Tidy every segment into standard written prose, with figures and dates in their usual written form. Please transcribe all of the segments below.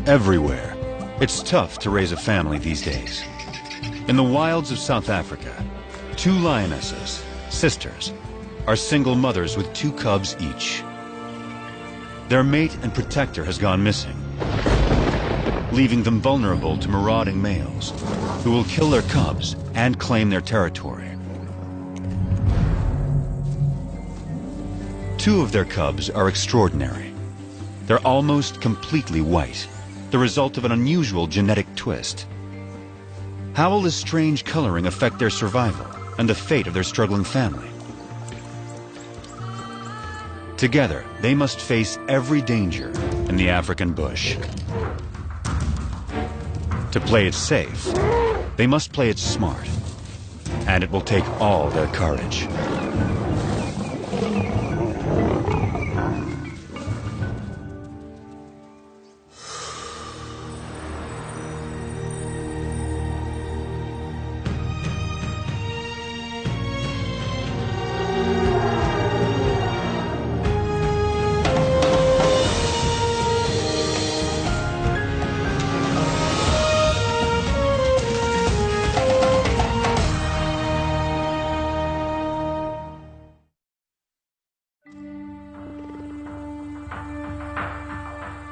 Everywhere, it's tough to raise a family these days. In the wilds of South Africa, 2 lionesses, sisters, are single mothers with 2 cubs each. Their mate and protector has gone missing, leaving them vulnerable to marauding males who will kill their cubs and claim their territory. 2 of their cubs are extraordinary. They're almost completely white, the result of an unusual genetic twist. How will this strange coloring affect their survival and the fate of their struggling family? Together, they must face every danger in the African bush. To play it safe, they must play it smart, and it will take all their courage.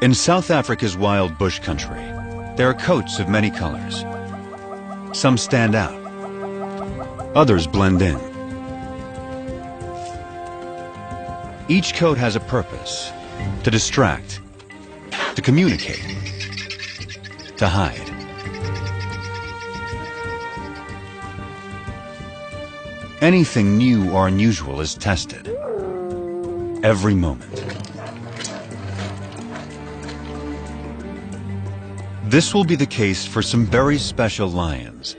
In South Africa's wild bush country, there are coats of many colors. Some stand out, others blend in. Each coat has a purpose: to distract, to communicate, to hide. Anything new or unusual is tested every moment. This will be the case for some very special lions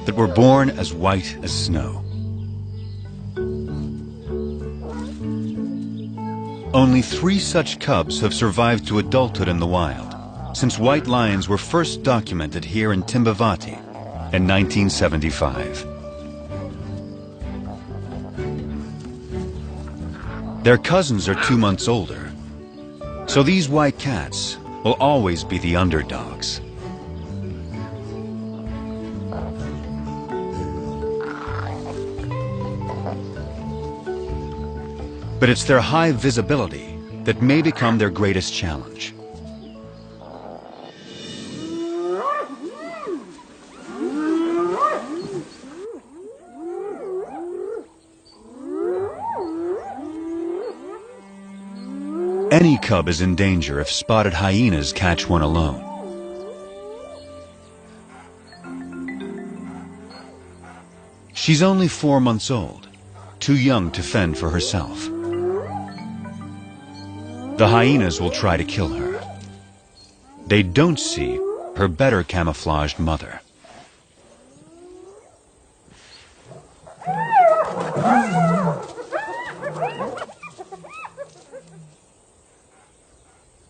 that were born as white as snow. Only 3 such cubs have survived to adulthood in the wild since white lions were first documented here in Timbavati in 1975. Their cousins are 2 months older, so these white cats will always be the underdogs. But it's their high visibility that may become their greatest challenge. Any cub is in danger if spotted hyenas catch one alone. She's only 4 months old, too young to fend for herself. The hyenas will try to kill her. They don't see her better camouflaged mother.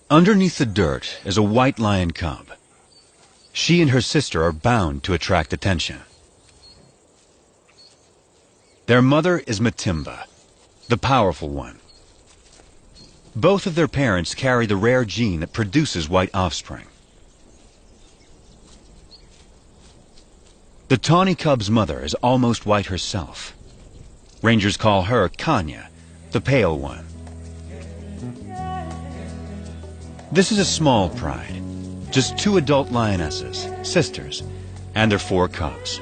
Underneath the dirt is a white lion cub. She and her sister are bound to attract attention. Their mother is Matimba, the powerful one. Both of their parents carry the rare gene that produces white offspring. The tawny cub's mother is almost white herself. Rangers call her Kanya, the pale one. This is a small pride, just 2 adult lionesses, sisters, and their 4 cubs.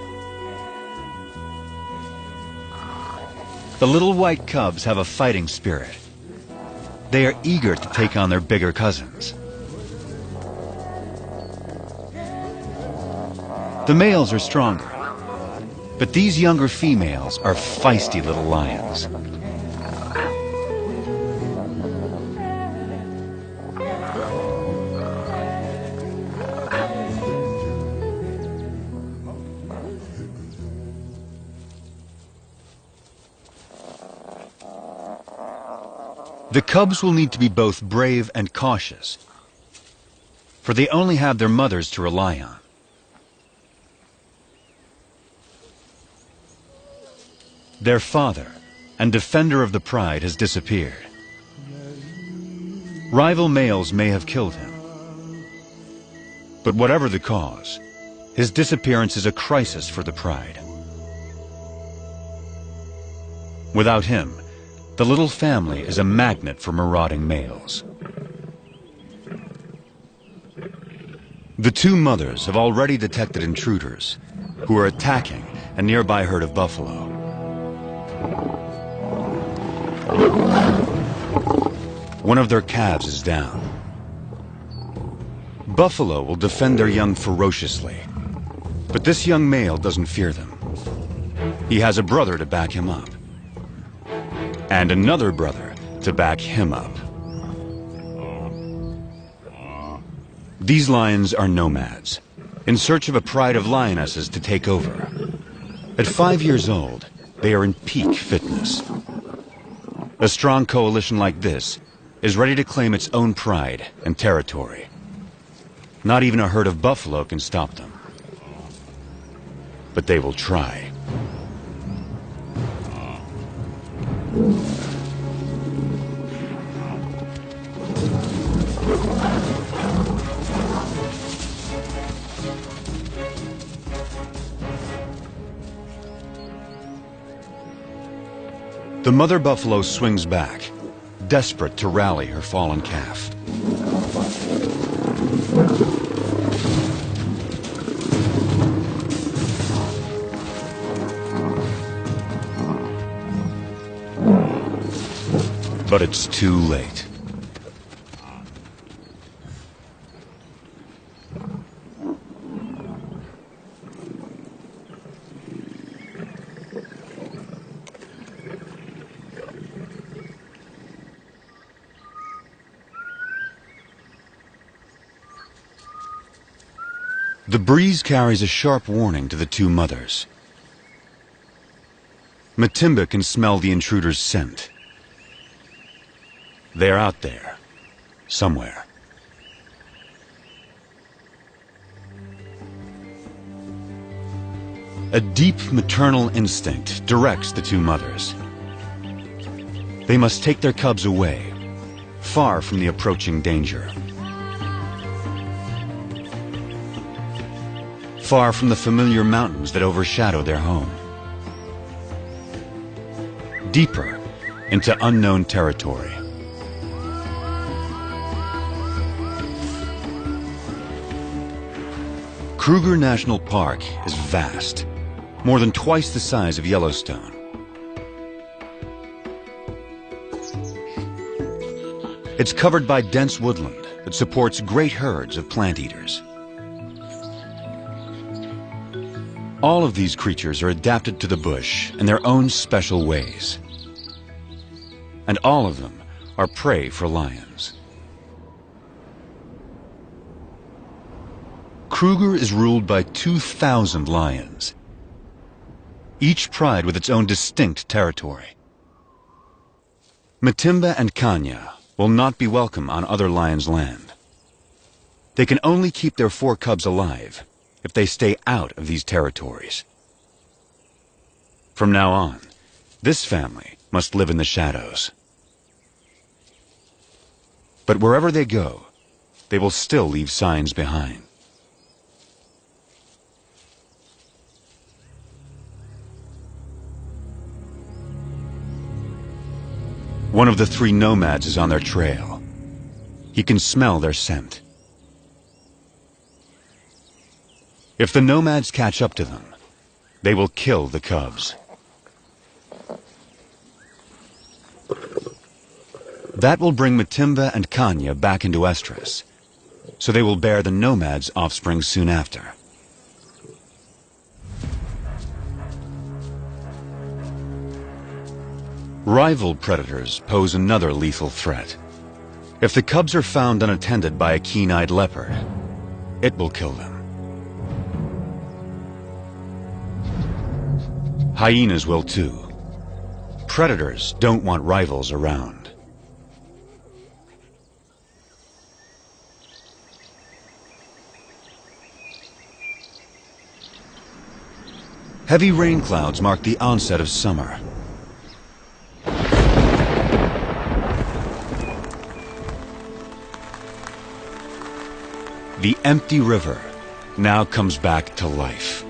The little white cubs have a fighting spirit. They are eager to take on their bigger cousins. The males are stronger, but these younger females are feisty little lions. The cubs will need to be both brave and cautious, for they only have their mothers to rely on. Their father and defender of the pride has disappeared. Rival males may have killed him. But whatever the cause, his disappearance is a crisis for the pride. Without him, the little family is a magnet for marauding males. The two mothers have already detected intruders who are attacking a nearby herd of buffalo. One of their calves is down. Buffalo will defend their young ferociously, but this young male doesn't fear them. He has a brother to back him up, and another brother to back him up. These lions are nomads, in search of a pride of lionesses to take over. At 5 years old, they are in peak fitness. A strong coalition like this is ready to claim its own pride and territory. Not even a herd of buffalo can stop them. But they will try. The mother buffalo swings back, desperate to rally her fallen calf. But it's too late. The breeze carries a sharp warning to the two mothers. Matimba can smell the intruder's scent. They're out there, somewhere. A deep maternal instinct directs the two mothers. They must take their cubs away, far from the approaching danger. Far from the familiar mountains that overshadow their home. Deeper into unknown territory. Kruger National Park is vast, more than twice the size of Yellowstone. It's covered by dense woodland that supports great herds of plant eaters. All of these creatures are adapted to the bush in their own special ways. And all of them are prey for lions. Kruger is ruled by 2,000 lions, each pride with its own distinct territory. Matimba and Kanya will not be welcome on other lions' land. They can only keep their 4 cubs alive if they stay out of these territories. From now on, this family must live in the shadows. But wherever they go, they will still leave signs behind. One of the 3 nomads is on their trail. He can smell their scent. If the nomads catch up to them, they will kill the cubs. That will bring Matimba and Kanya back into estrus, so they will bear the nomads' offspring soon after. Rival predators pose another lethal threat. If the cubs are found unattended by a keen-eyed leopard, it will kill them. Hyenas will too. Predators don't want rivals around. Heavy rain clouds mark the onset of summer. The empty river now comes back to life.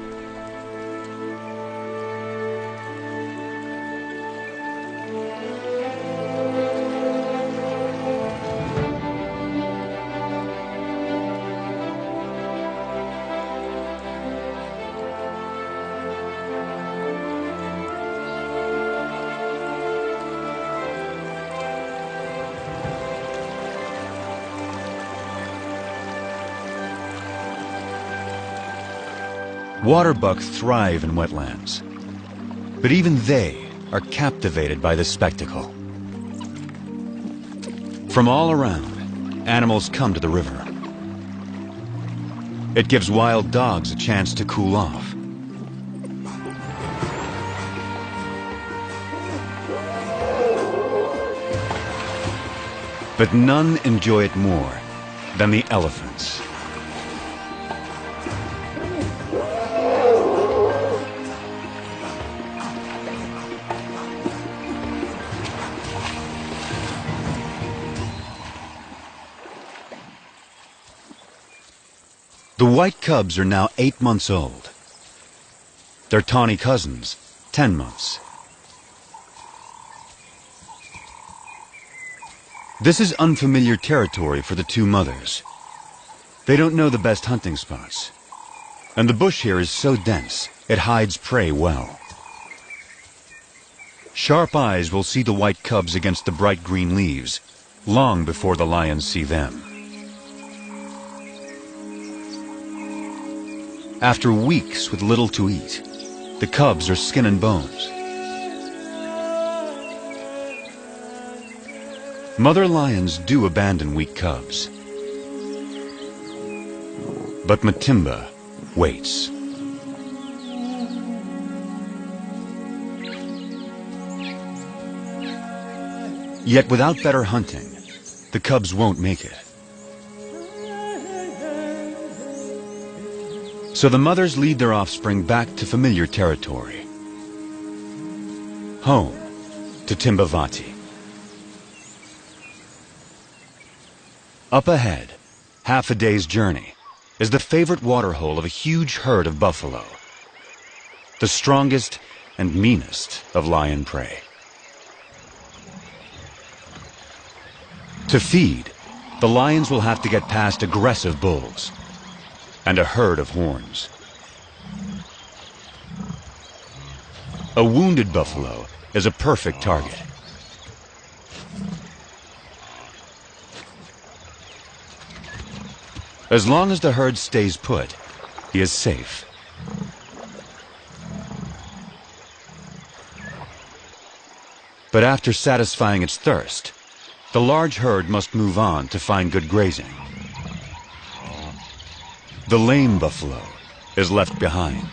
Waterbuck thrive in wetlands, but even they are captivated by the spectacle. From all around, animals come to the river. It gives wild dogs a chance to cool off. But none enjoy it more than the elephants. The white cubs are now 8 months old. Their tawny cousins, 10 months. This is unfamiliar territory for the two mothers. They don't know the best hunting spots. And the bush here is so dense, it hides prey well. Sharp eyes will see the white cubs against the bright green leaves, long before the lions see them. After weeks with little to eat, the cubs are skin and bones. Mother lions do abandon weak cubs. But Matimba waits. Yet without better hunting, the cubs won't make it. So the mothers lead their offspring back to familiar territory. Home to Timbavati. Up ahead, half a day's journey, is the favorite waterhole of a huge herd of buffalo. The strongest and meanest of lion prey. To feed, the lions will have to get past aggressive bulls and a herd of horns. A wounded buffalo is a perfect target. As long as the herd stays put, he is safe. But after satisfying its thirst, the large herd must move on to find good grazing. The lame buffalo is left behind.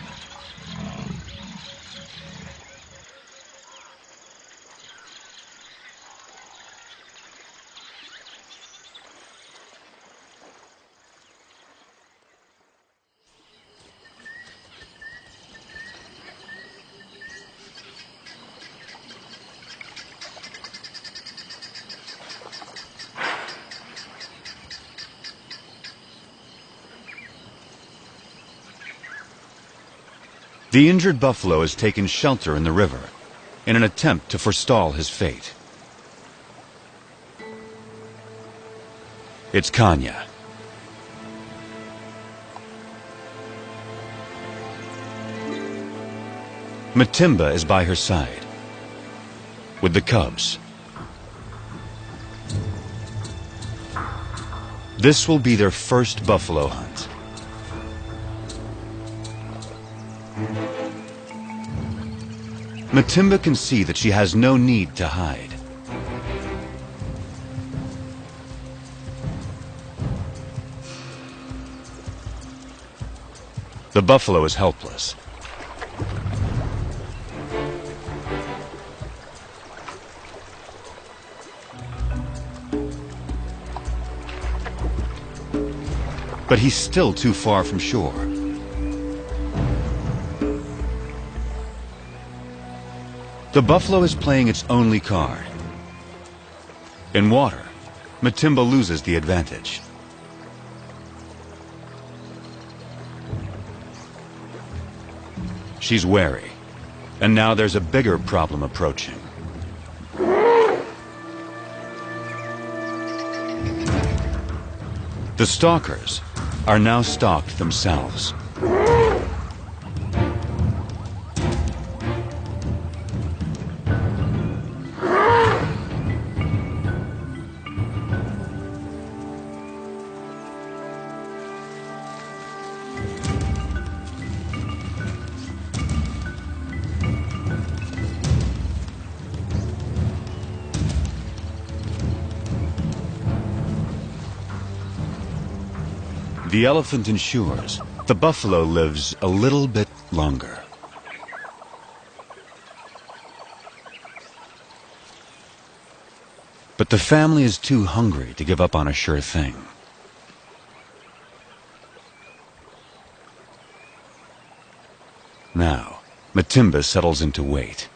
The injured buffalo has taken shelter in the river in an attempt to forestall his fate. It's Kanya. Matimba is by her side, with the cubs. This will be their first buffalo hunt. Matimba can see that she has no need to hide. The buffalo is helpless. But he's still too far from shore. The buffalo is playing its only card. In water, Matimba loses the advantage. She's wary. And now there's a bigger problem approaching. The stalkers are now stalked themselves. The elephant ensures the buffalo lives a little bit longer. But the family is too hungry to give up on a sure thing. Now, Matimba settles into wait,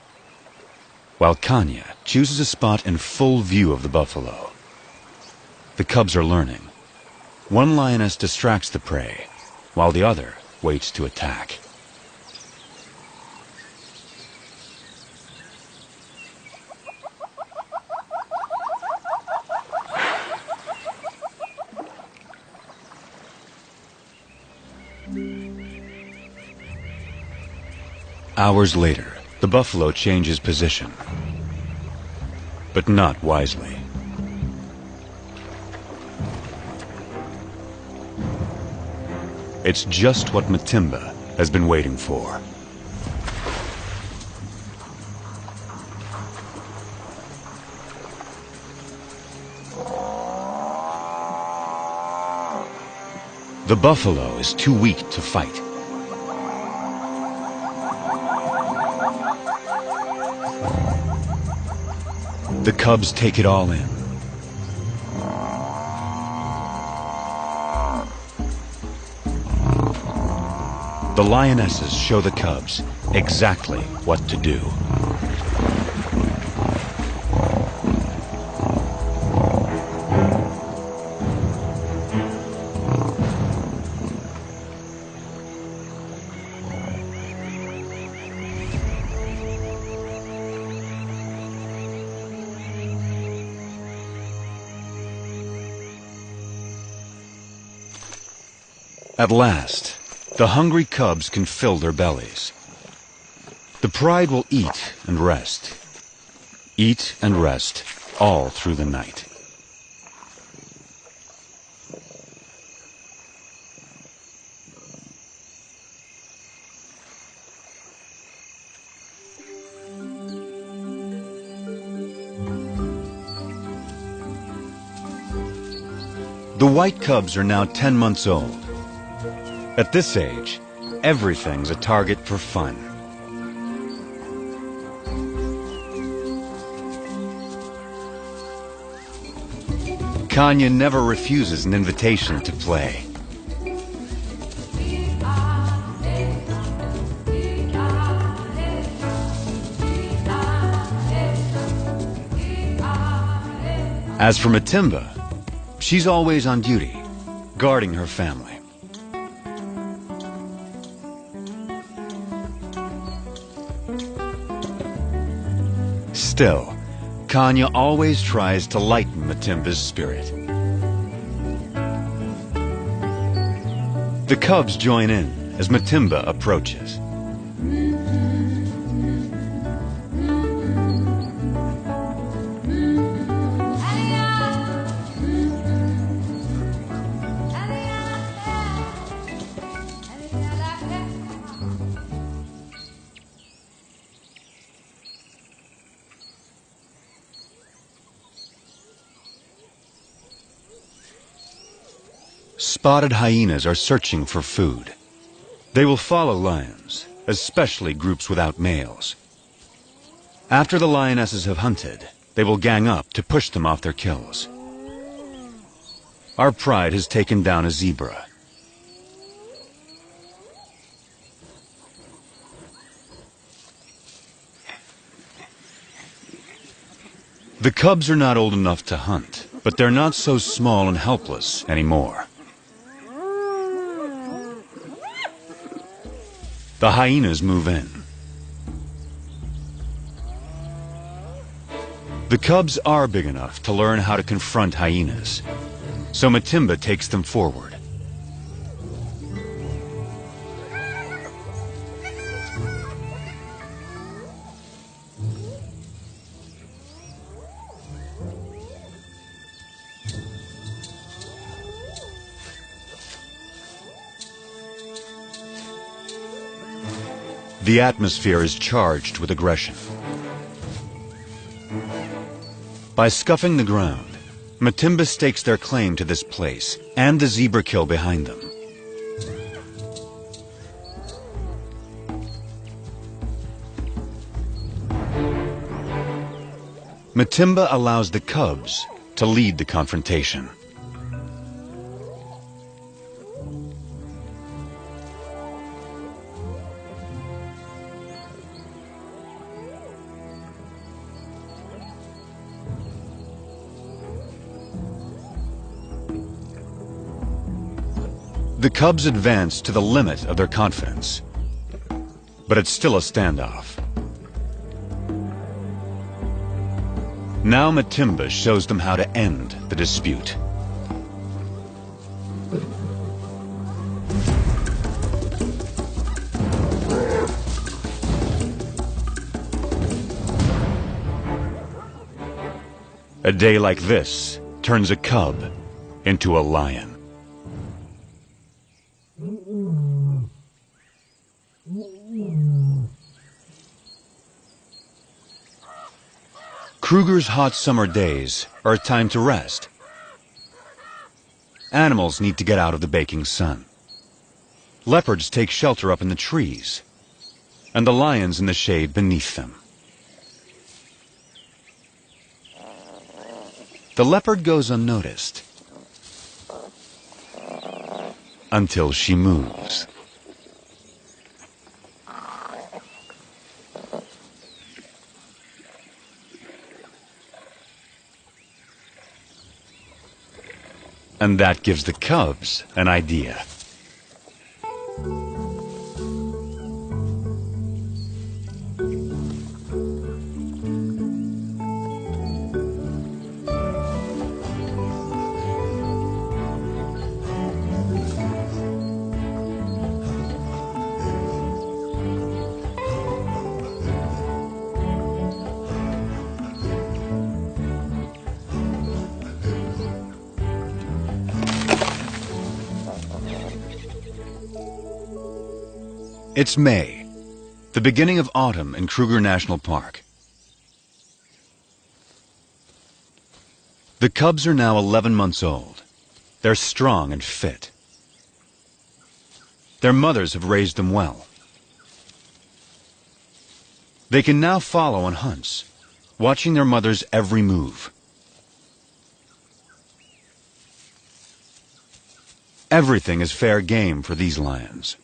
while Kanya chooses a spot in full view of the buffalo. The cubs are learning. One lioness distracts the prey, while the other waits to attack. Hours later, the buffalo changes position, but not wisely. It's just what Matimba has been waiting for. The buffalo is too weak to fight. The cubs take it all in. The lionesses show the cubs exactly what to do. At last, the hungry cubs can fill their bellies. The pride will eat and rest all through the night. The white cubs are now 10 months old. At this age, everything's a target for fun. Kanya never refuses an invitation to play. As for Matimba, she's always on duty, guarding her family. Still, Kanya always tries to lighten Matimba's spirit. The cubs join in as Matimba approaches. Spotted hyenas are searching for food. They will follow lions, especially groups without males. After the lionesses have hunted, they will gang up to push them off their kills. Our pride has taken down a zebra. The cubs are not old enough to hunt, but they're not so small and helpless anymore. The hyenas move in. The cubs are big enough to learn how to confront hyenas, so Matimba takes them forward. The atmosphere is charged with aggression. By scuffing the ground, Matimba stakes their claim to this place and the zebra kill behind them. Matimba allows the cubs to lead the confrontation. The cubs advance to the limit of their confidence, but it's still a standoff. Now Matimba shows them how to end the dispute. A day like this turns a cub into a lion. Kruger's hot summer days are a time to rest. Animals need to get out of the baking sun. Leopards take shelter up in the trees, and the lions in the shade beneath them. The leopard goes unnoticed until she moves. And that gives the cubs an idea. It's May, the beginning of autumn in Kruger National Park. The cubs are now 11 months old. They're strong and fit. Their mothers have raised them well. They can now follow on hunts, watching their mother's every move. Everything is fair game for these lions.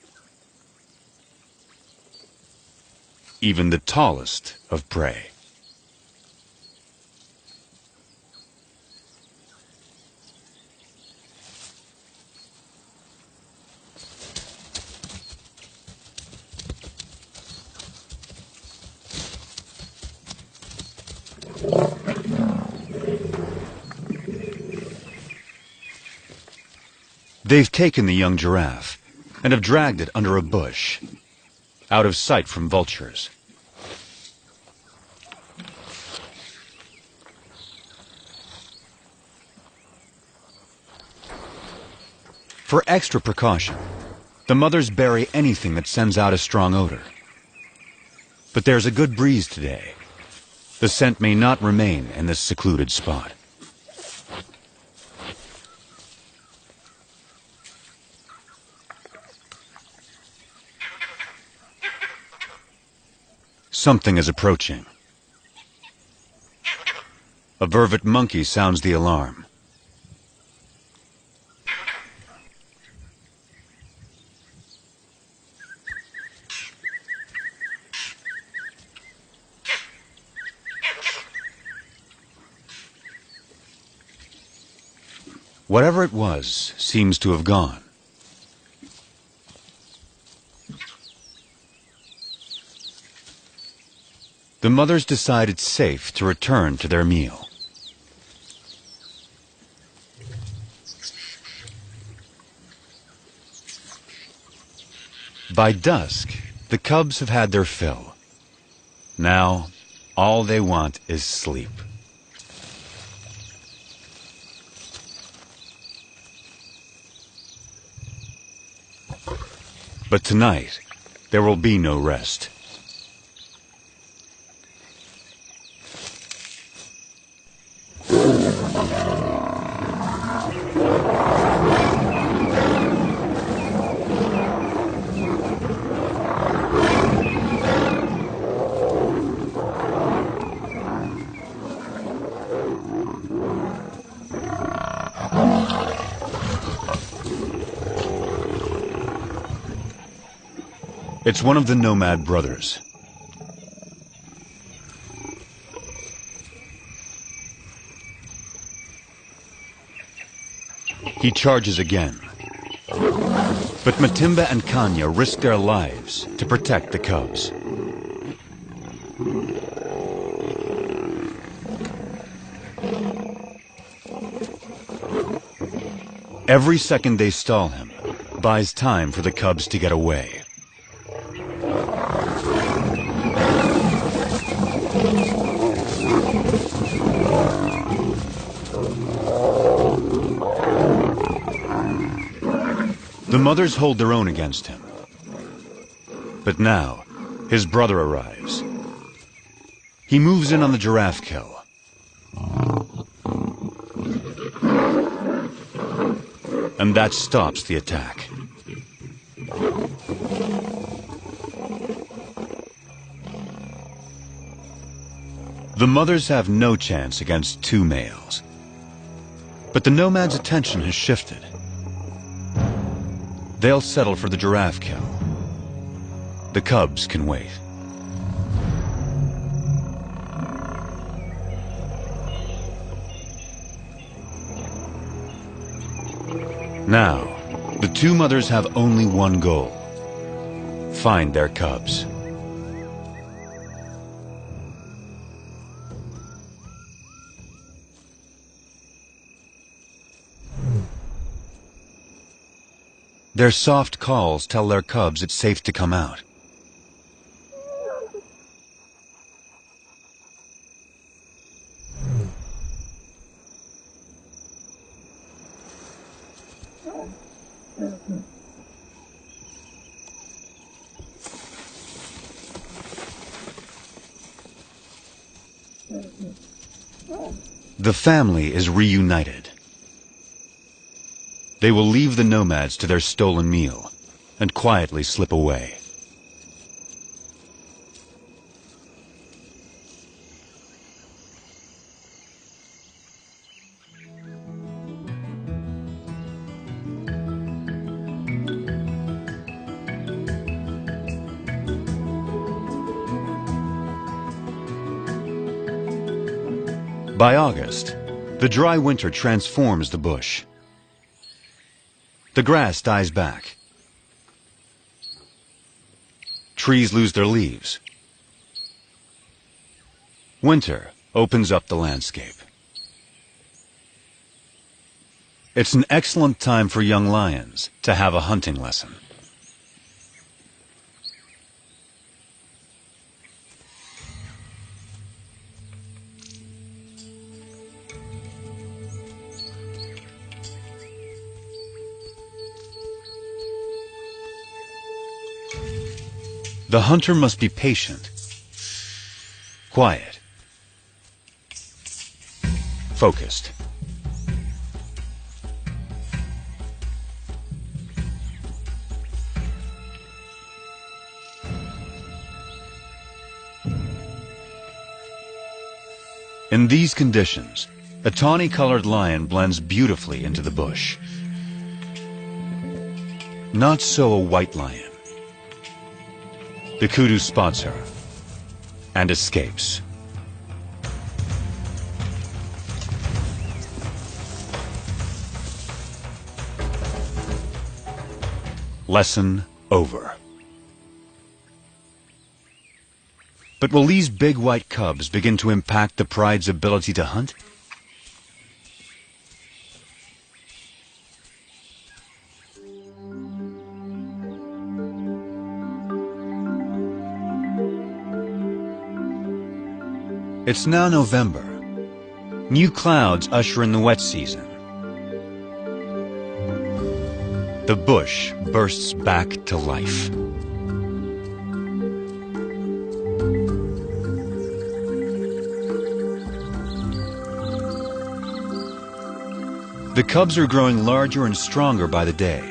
Even the tallest of prey. They've taken the young giraffe and have dragged it under a bush, out of sight from vultures. For extra precaution, the mothers bury anything that sends out a strong odor. But there's a good breeze today. The scent may not remain in this secluded spot. Something is approaching. A vervet monkey sounds the alarm. Whatever it was seems to have gone. The mothers decide it's safe to return to their meal. By dusk, the cubs have had their fill. Now, all they want is sleep. But tonight, there will be no rest. It's one of the nomad brothers. He charges again. But Matimba and Kanya risk their lives to protect the cubs. Every second they stall him buys time for the cubs to get away. The mothers hold their own against him. But now, his brother arrives. He moves in on the giraffe kill. And that stops the attack. The mothers have no chance against two males. But the nomad's attention has shifted. They'll settle for the giraffe kill. The cubs can wait. Now, the two mothers have only one goal: find their cubs. Their soft calls tell their cubs it's safe to come out. The family is reunited. They will leave the nomads to their stolen meal and quietly slip away. By August, the dry winter transforms the bush. The grass dies back. Trees lose their leaves. Winter opens up the landscape. It's an excellent time for young lions to have a hunting lesson. The hunter must be patient, quiet, focused. In these conditions, a tawny-colored lion blends beautifully into the bush. Not so a white lion. The kudu spots her and escapes. Lesson over. But will these big white cubs begin to impact the pride's ability to hunt? It's now November. New clouds usher in the wet season. The bush bursts back to life. The cubs are growing larger and stronger by the day.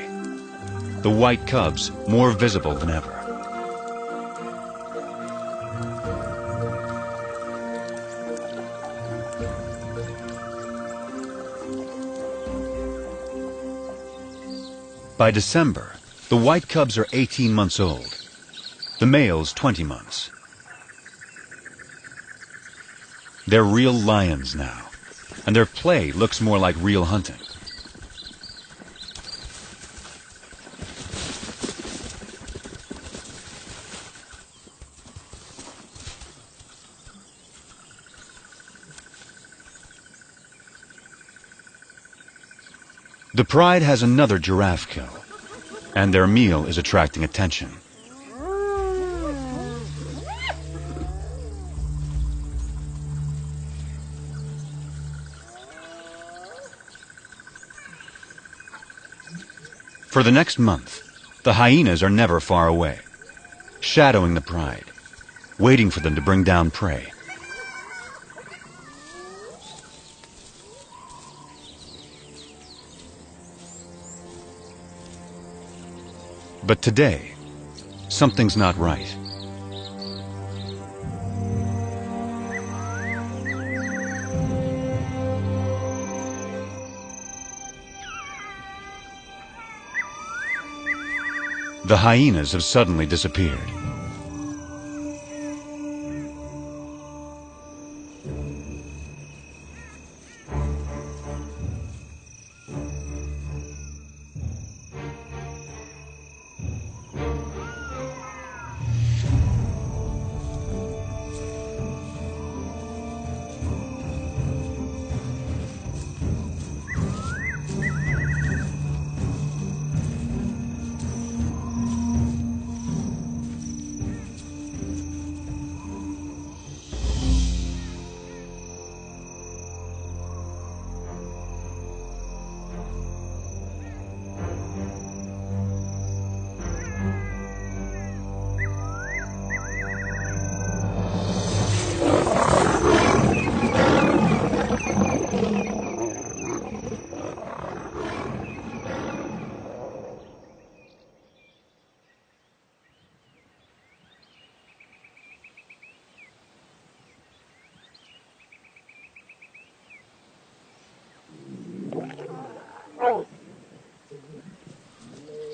The white cubs more visible than ever. By December, the white cubs are 18 months old, the males 20 months. They're real lions now, and their play looks more like real hunting. The pride has another giraffe kill, and their meal is attracting attention. For the next month, the hyenas are never far away, shadowing the pride, waiting for them to bring down prey. But today, something's not right. The hyenas have suddenly disappeared.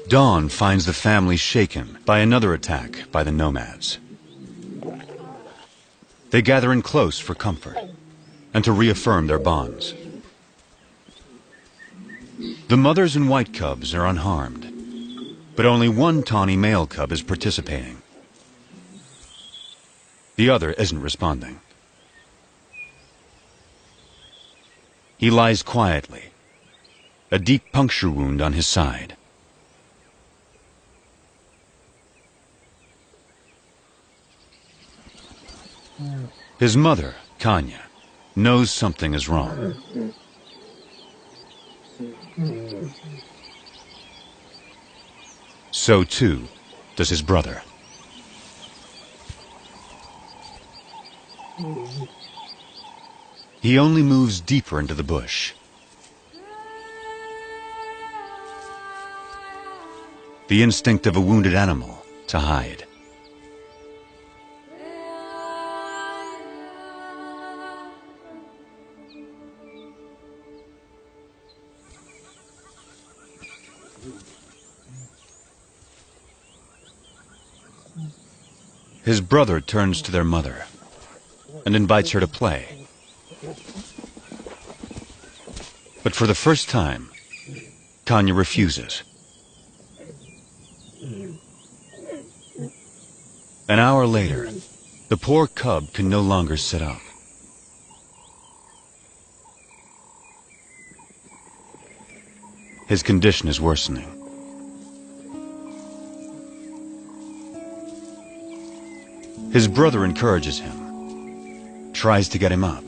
Dawn finds the family shaken by another attack by the nomads. They gather in close for comfort and to reaffirm their bonds. The mothers and white cubs are unharmed, but only one tawny male cub is participating. The other isn't responding. He lies quietly, a deep puncture wound on his side. His mother, Kanya, knows something is wrong. So too does his brother. He only moves deeper into the bush. The instinct of a wounded animal to hide. His brother turns to their mother and invites her to play. But for the first time, Kanya refuses. An hour later, The poor cub can no longer sit up. His condition is worsening. His brother encourages him, tries to get him up.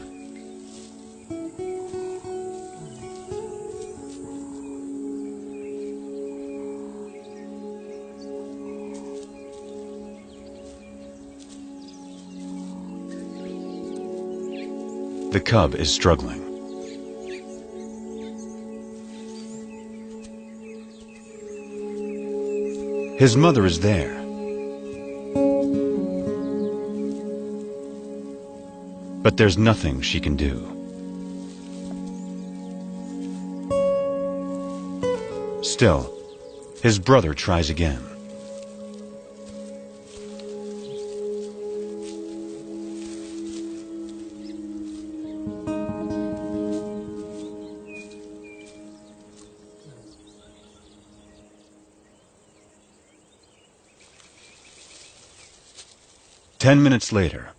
The cub is struggling. His mother is there. But there's nothing she can do. Still, his brother tries again. Ten minutes later,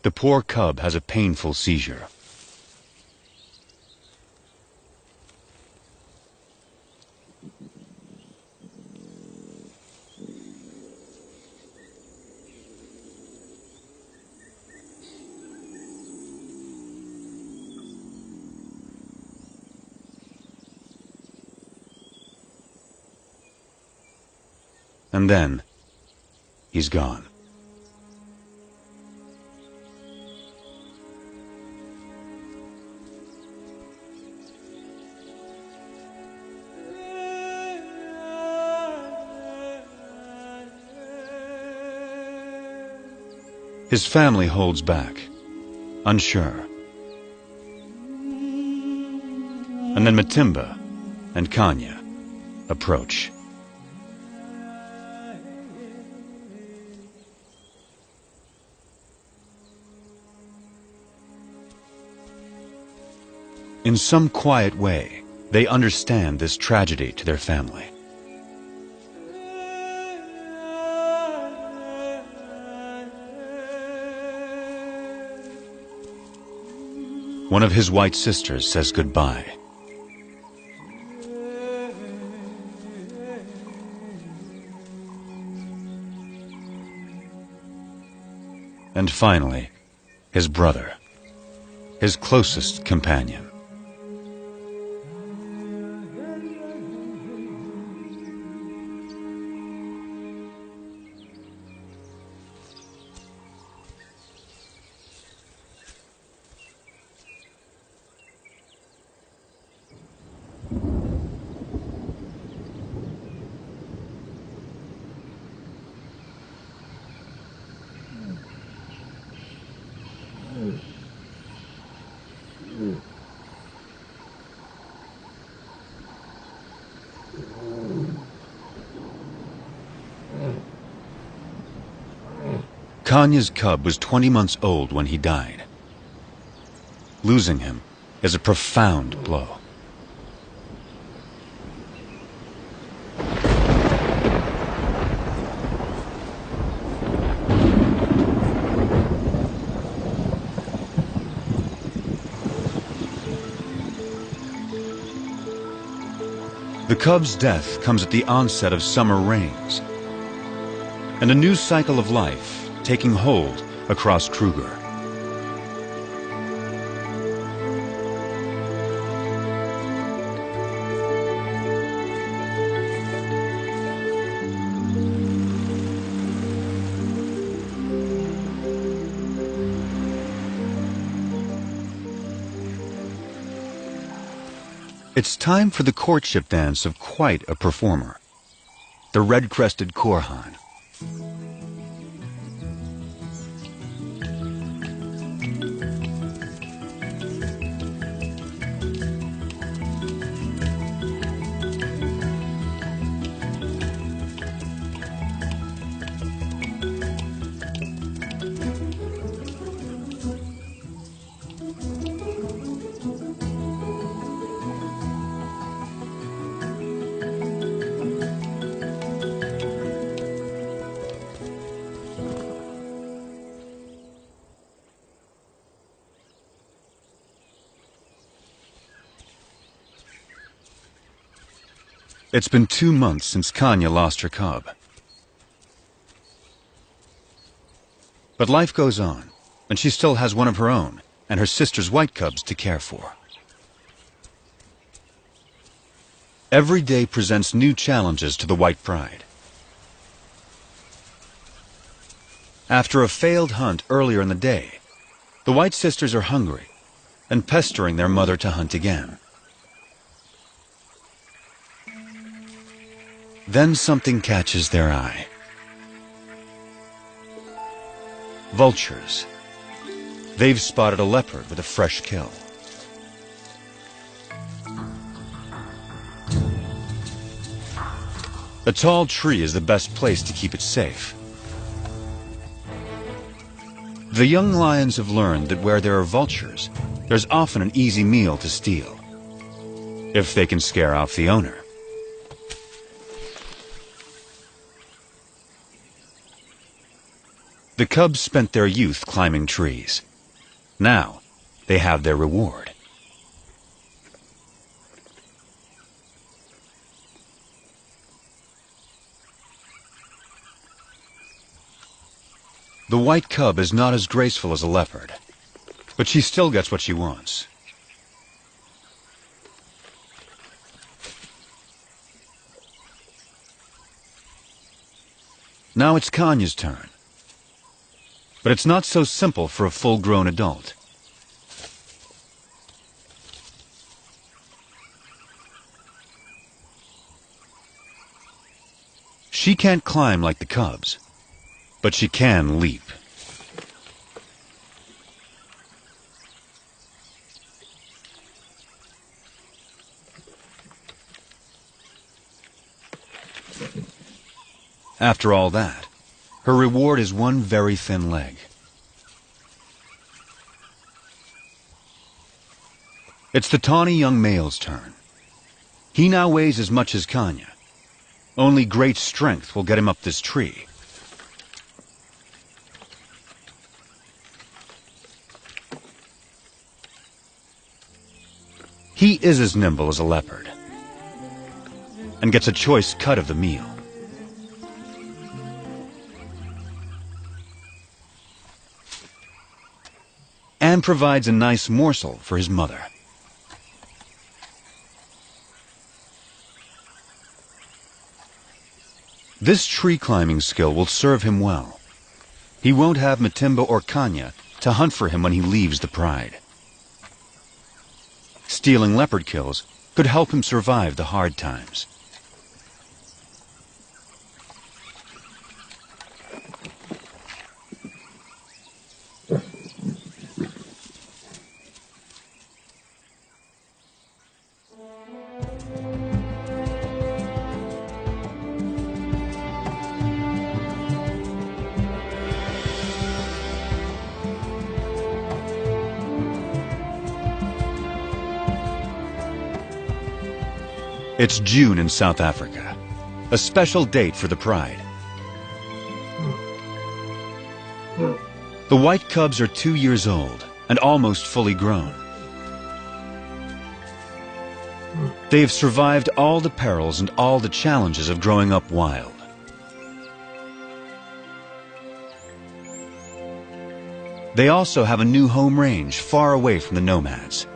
the poor cub has a painful seizure. And then, he's gone. His family holds back, unsure. And then Matimba and Kanya approach. In some quiet way, they understand this tragedy to their family. One of his white sisters says goodbye. And finally, his brother, his closest companion. Kanya's cub was 20 months old when he died. Losing him is a profound blow. The cub's death comes at the onset of summer rains, and a new cycle of life taking hold across Kruger. It's time for the courtship dance of quite a performer, the red-crested Korhan. It's been 2 months since Kanya lost her cub. But life goes on, and she still has one of her own and her sister's white cubs to care for. Every day presents new challenges to the white pride. After a failed hunt earlier in the day, the white sisters are hungry and pestering their mother to hunt again. Then something catches their eye. Vultures. They've spotted a leopard with a fresh kill. A tall tree is the best place to keep it safe. The young lions have learned that where there are vultures, there's often an easy meal to steal, if they can scare off the owner. The cubs spent their youth climbing trees. Now, they have their reward. The white cub is not as graceful as a leopard, but she still gets what she wants. Now it's Kanya's turn. But it's not so simple for a full-grown adult. She can't climb like the cubs, but she can leap. After all that, her reward is one very thin leg. It's the tawny young male's turn. He now weighs as much as Kanya. Only great strength will get him up this tree. He is as nimble as a leopard, and gets a choice cut of the meal. And provides a nice morsel for his mother. This tree climbing skill will serve him well. He won't have Matimba or Kanya to hunt for him when he leaves the pride. Stealing leopard kills could help him survive the hard times. It's June in South Africa, a special date for the pride. The white cubs are 2 years old and almost fully grown. They have survived all the perils and all the challenges of growing up wild. They also have a new home range far away from the nomads.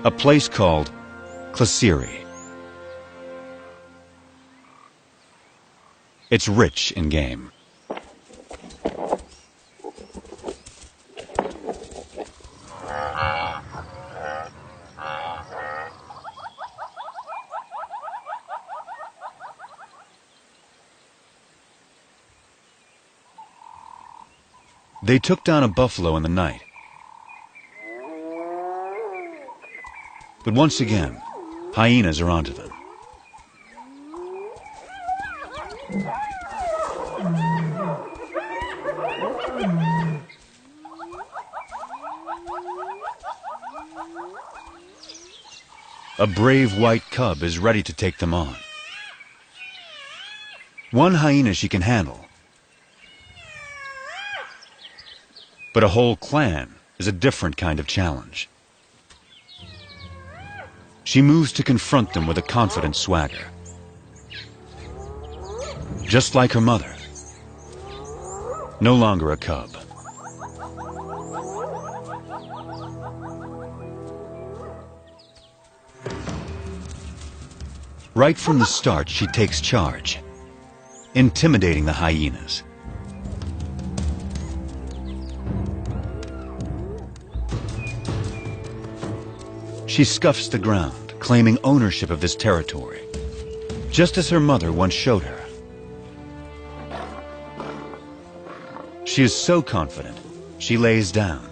A place called Klasiri. It's rich in game. They took down a buffalo in the night. But once again, hyenas are onto them. A brave white cub is ready to take them on. One hyena she can handle. But a whole clan is a different kind of challenge. She moves to confront them with a confident swagger. Just like her mother. No longer a cub. Right from the start, she takes charge, intimidating the hyenas. She scuffs the ground, claiming ownership of this territory, just as her mother once showed her. She is so confident, she lays down.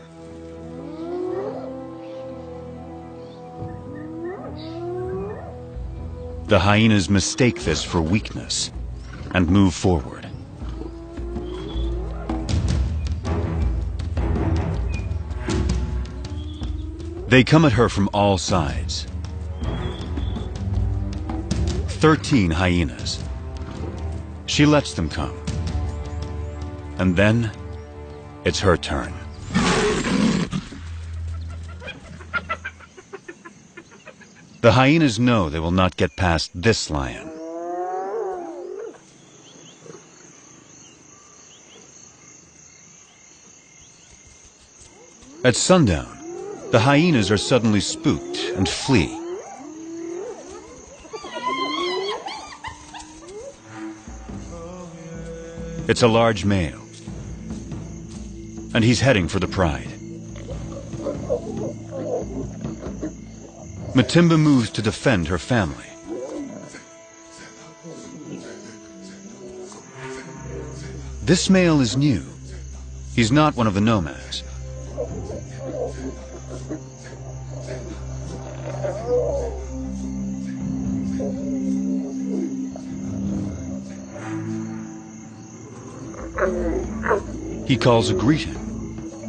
The hyenas mistake this for weakness and move forward. They come at her from all sides. 13 hyenas. She lets them come. And then, it's her turn. The hyenas know they will not get past this lion. At sundown, the hyenas are suddenly spooked and flee. It's a large male, and he's heading for the pride. Matimba moves to defend her family. This male is new. He's not one of the nomads. He calls a greeting,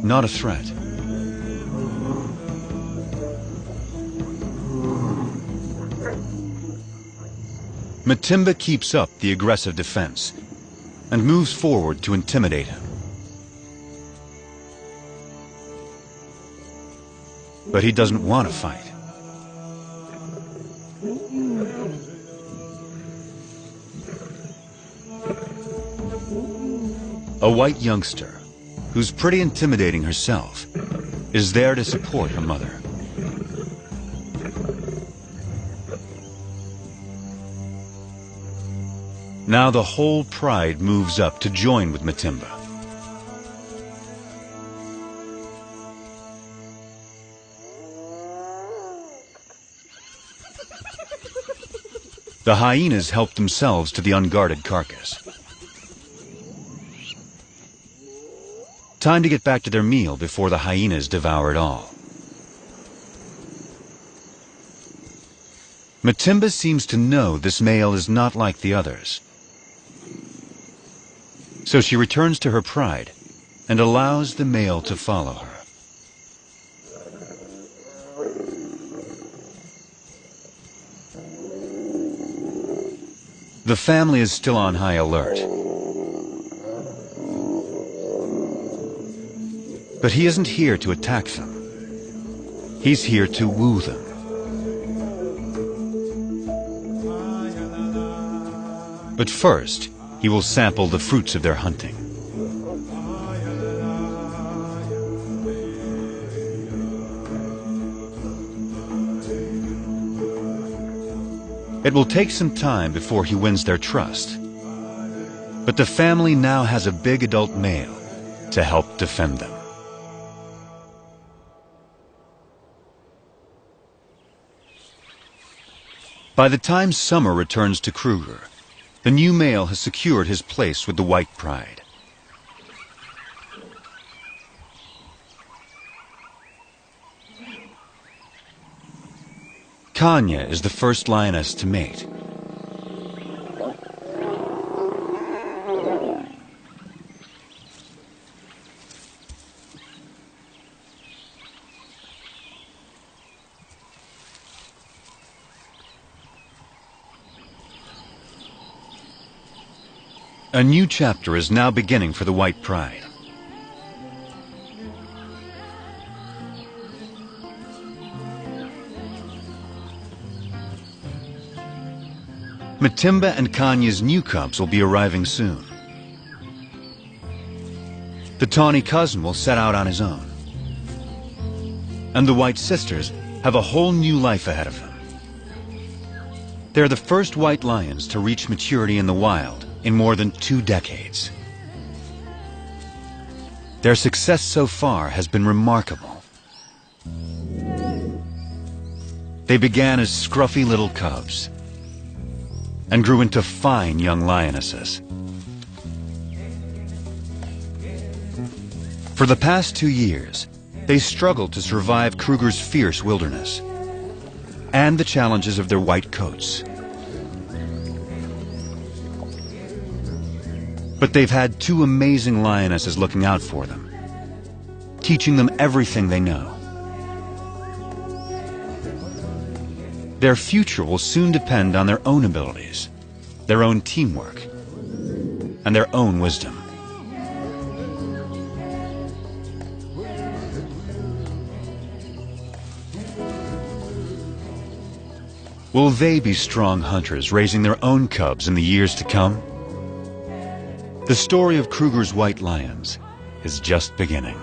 not a threat. Matimba keeps up the aggressive defense and moves forward to intimidate him. But he doesn't want to fight. A white youngster, who's pretty intimidating herself, is there to support her mother. Now the whole pride moves up to join with Matimba. The hyenas help themselves to the unguarded carcass. Time to get back to their meal before the hyenas devour it all. Matimba seems to know this male is not like the others. So she returns to her pride and allows the male to follow her. The family is still on high alert. But he isn't here to attack them. He's here to woo them. But first, he will sample the fruits of their hunting. It will take some time before he wins their trust. But the family now has a big adult male to help defend them. By the time summer returns to Kruger, the new male has secured his place with the white pride. Kanya is the first lioness to mate. A new chapter is now beginning for the white pride. Matimba and Kanya's new cubs will be arriving soon. The tawny cousin will set out on his own. And the white sisters have a whole new life ahead of them. They're the first white lions to reach maturity in the wild in more than 2 decades. Their success so far has been remarkable. They began as scruffy little cubs and grew into fine young lionesses. For the past 2 years, they struggled to survive Kruger's fierce wilderness and the challenges of their white coats. But they've had 2 amazing lionesses looking out for them, teaching them everything they know. Their future will soon depend on their own abilities, their own teamwork, and their own wisdom. Will they be strong hunters raising their own cubs in the years to come? The story of Kruger's white lions is just beginning.